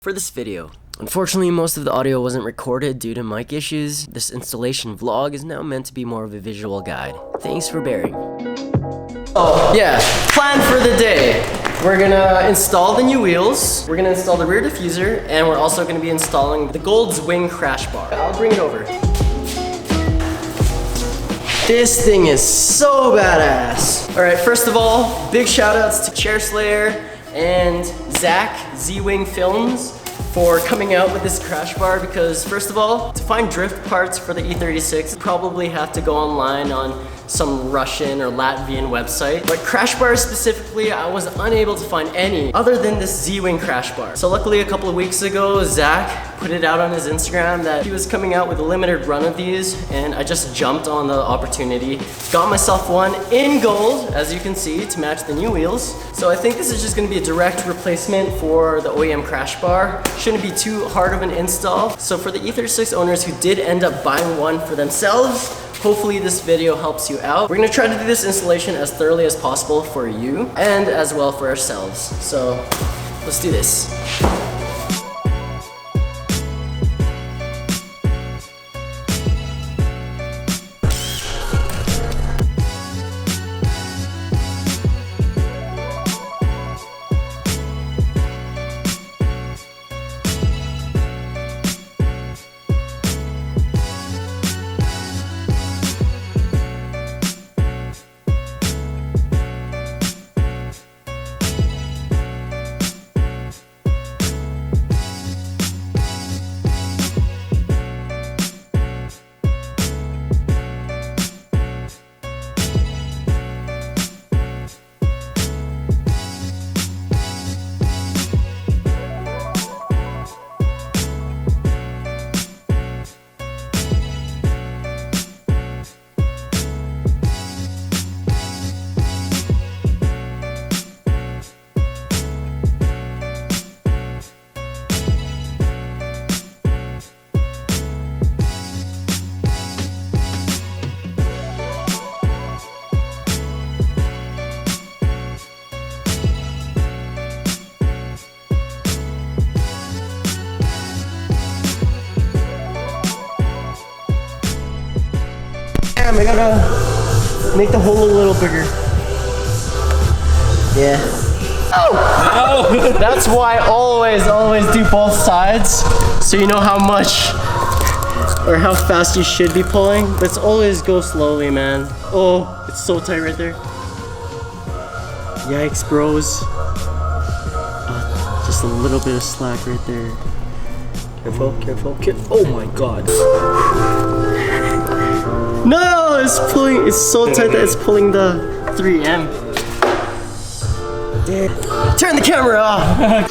for this video. Unfortunately, most of the audio wasn't recorded due to mic issues. This installation vlog is now meant to be more of a visual guide. Thanks for bearing. Oh yeah, plan for the day. We're gonna install the new wheels, we're gonna install the rear diffuser, and we're also gonna be installing the gold ZWING crash bar. I'll bring it over. This thing is so badass. All right, first of all, big shout outs to Chair Slayer and Zach, ZWING Films, for coming out with this crash bar, because first of all, to find drift parts for the E36, you probably have to go online on some Russian or Latvian website. But crash bars specifically, I was unable to find any other than this ZWING crash bar. So luckily a couple of weeks ago, Zach put it out on his Instagram that he was coming out with a limited run of these, and I just jumped on the opportunity. Got myself one in gold, as you can see, to match the new wheels. So I think this is just gonna be a direct replacement for the OEM crash bar. Shouldn't be too hard of an install. So for the E36 owners who did end up buying one for themselves, hopefully this video helps you out. We're gonna try to do this installation as thoroughly as possible for you and as well for ourselves. So let's do this. I gotta make the hole a little bigger. Yeah. Oh! No! That's why I always do both sides, so you know how much or how fast you should be pulling. Let's always go slowly, man. Oh, it's so tight right there. Yikes, bros. Just a little bit of slack right there. Careful, careful, careful. Oh my god. No, it's pulling, it's so tight that it's pulling the 3M. Damn. Turn the camera off.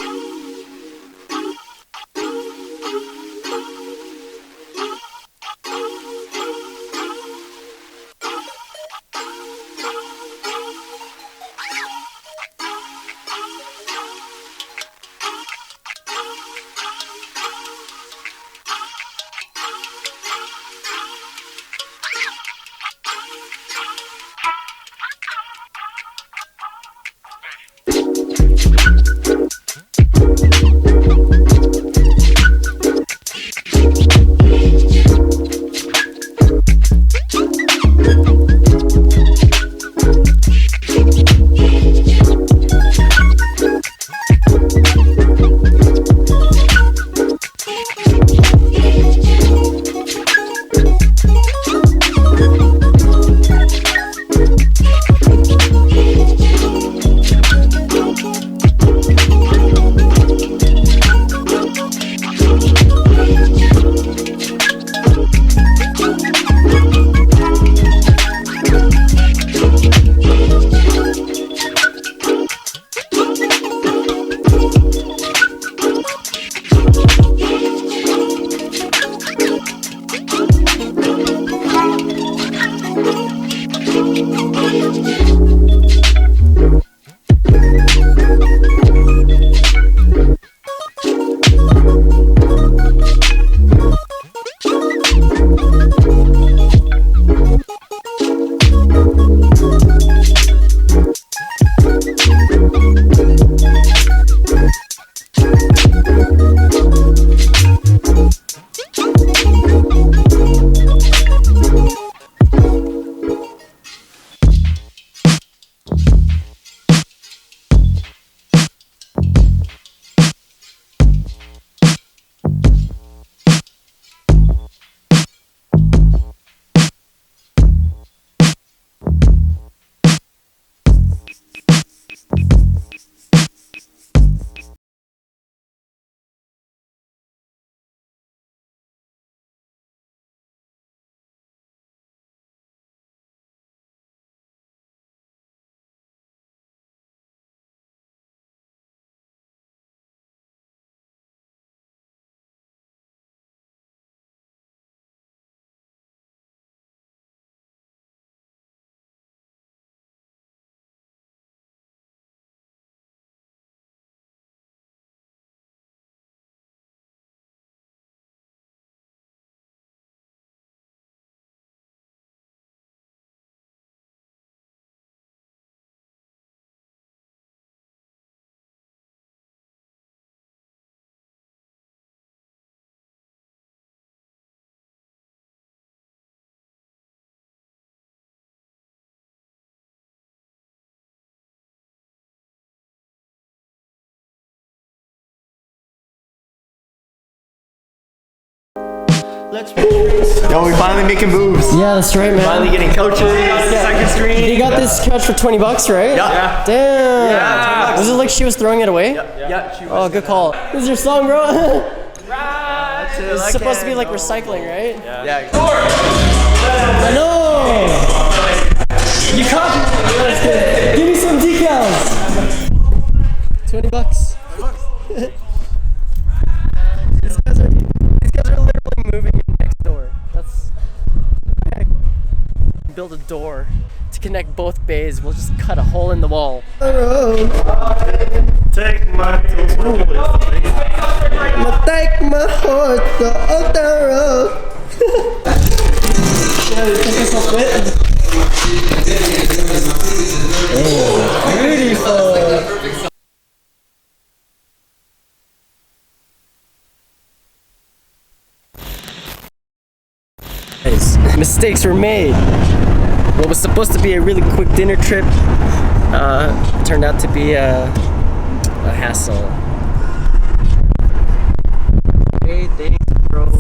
Let's race. Yo, we finally making moves. Yeah, that's right, man. Finally getting coaches. Second screen. You got this couch for $20, right? Yeah. Damn. Yeah. Was it like she was throwing it away? Yeah, she was. Oh, good call. This is your song, bro. It's Like supposed to be like recycling, right? Yeah. I know. You copied me. Give me some decals. $20. These guys are literally moving in next door. That's build a door to connect both bays. We'll just cut a hole in the wall. Take my Take my horse up the road. Beautiful. Mistakes were made. What was supposed to be a really quick dinner trip turned out to be a hassle. Hey, thanks, bro.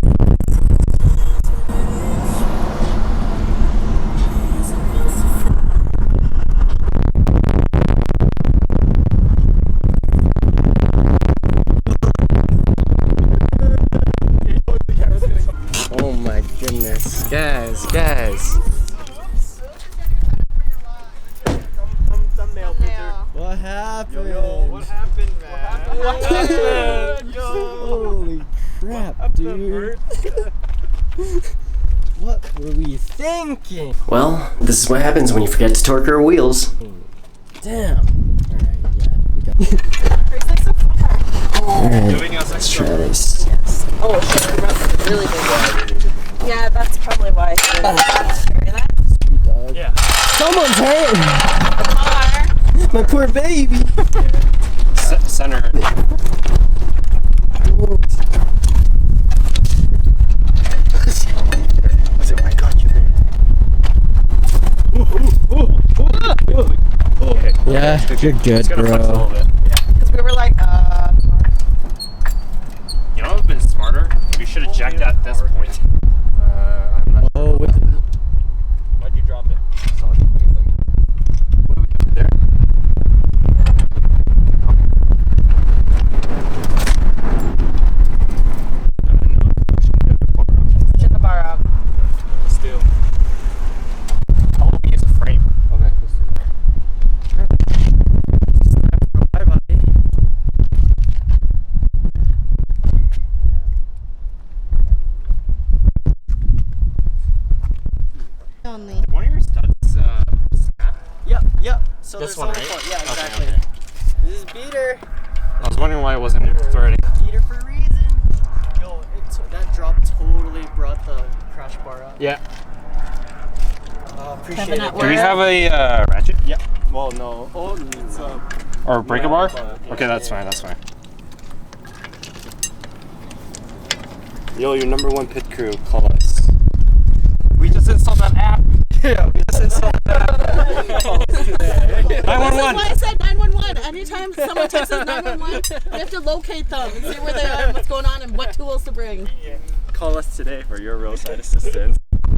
Oh my goodness, guys. What happened? What happened, man? What happened? Holy crap, dude. What were we thinking? Well, this is what happens when you forget to torque your wheels. Damn. Alright, yeah, we got Alright, let's try this. Oh, sure. Really big one. Yeah, that's probably why I didn't carry that. Sweet dog. Yeah. Someone's hurting! Car. My poor baby! Center. I got you there. Okay. Yeah, you're good, It's gonna flex a little bro. bit. Because we were like, You know what would have been smarter? We should have jacked at this point. I'm not Oh, with Why'd you drop it? Solid. What do we do there? get the bar up. Let's do. How about we use a frame? Okay, let's do that. bye-bye. Only. One of your studs snap? Yep. So This there's one, only right? Yeah, Okay, exactly. okay. This is beater. I was wondering why it wasn't threading. Beater for a reason. Yo, that drop totally brought the crash bar up. Yeah. Appreciate Kevin it. at Do we work. have a ratchet? Yeah. Well, no. Oh, it's Or a breaker bar? Yeah. Okay, that's fine, that's fine. Yo, your #1 pit crew, call us. We just installed that app. Yeah, we just installed that. This is 911. why I said 911. Anytime someone texts us 911, we have to locate them and see where they are, and what's going on, and what tools to bring. Call us today for your roadside assistance.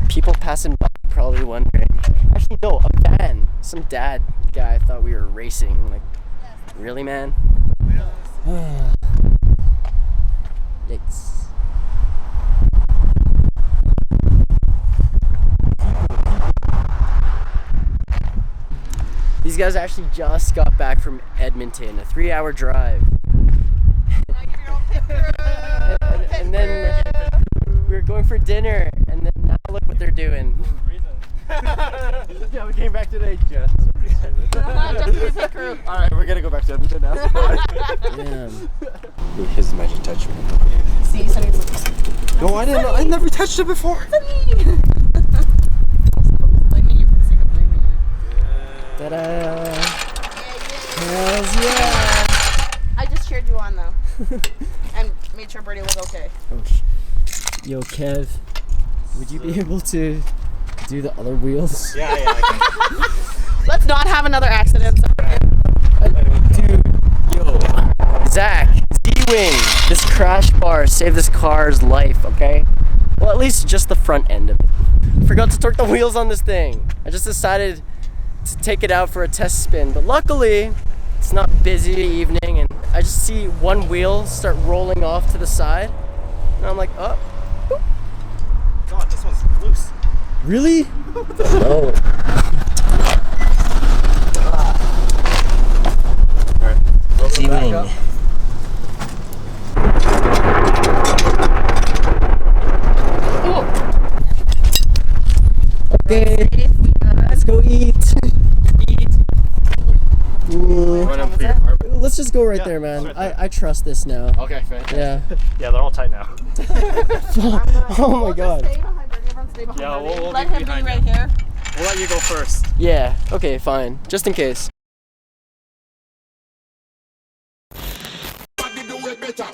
People passing by probably wondering. Actually, no, a van. Some dad guy thought we were racing. Like, really, man? Yikes. These guys actually just got back from Edmonton, a 3-hour drive. And then we were going for dinner, and then now look what they're doing. Yeah, we came back today, Jess. Alright, we're gonna go back to Edmonton now. Damn. His magic touch me. See, Sunny's like, No, I didn't know. I never touched it before. blaming you for the sake of blaming you. Ta-da! Hells yeah! I just cheered you on though, and made sure Birdie was okay. Oh, yo, Kev, would you be able to do the other wheels? Yeah, I can. Let's not have another accident. Dude, yo, Zach, ZWING, this crash bar saved this car's life, okay? Well, at least just the front end of it. Forgot to torque the wheels on this thing. I just decided to take it out for a test spin, but luckily it's not busy evening and I just see one wheel start rolling off to the side and I'm like, oh. Boop. God, this one's loose. Really? No. Alright. ZWING. Okay, let's go eat. Let's just go right there, man. Right I trust this now. Okay, fantastic. Yeah. Yeah, they're all tight now. Oh my god. Yeah, we'll Let be him be behind right you. here. We'll let you go first. Yeah, okay, fine. Just in case. I can do it better.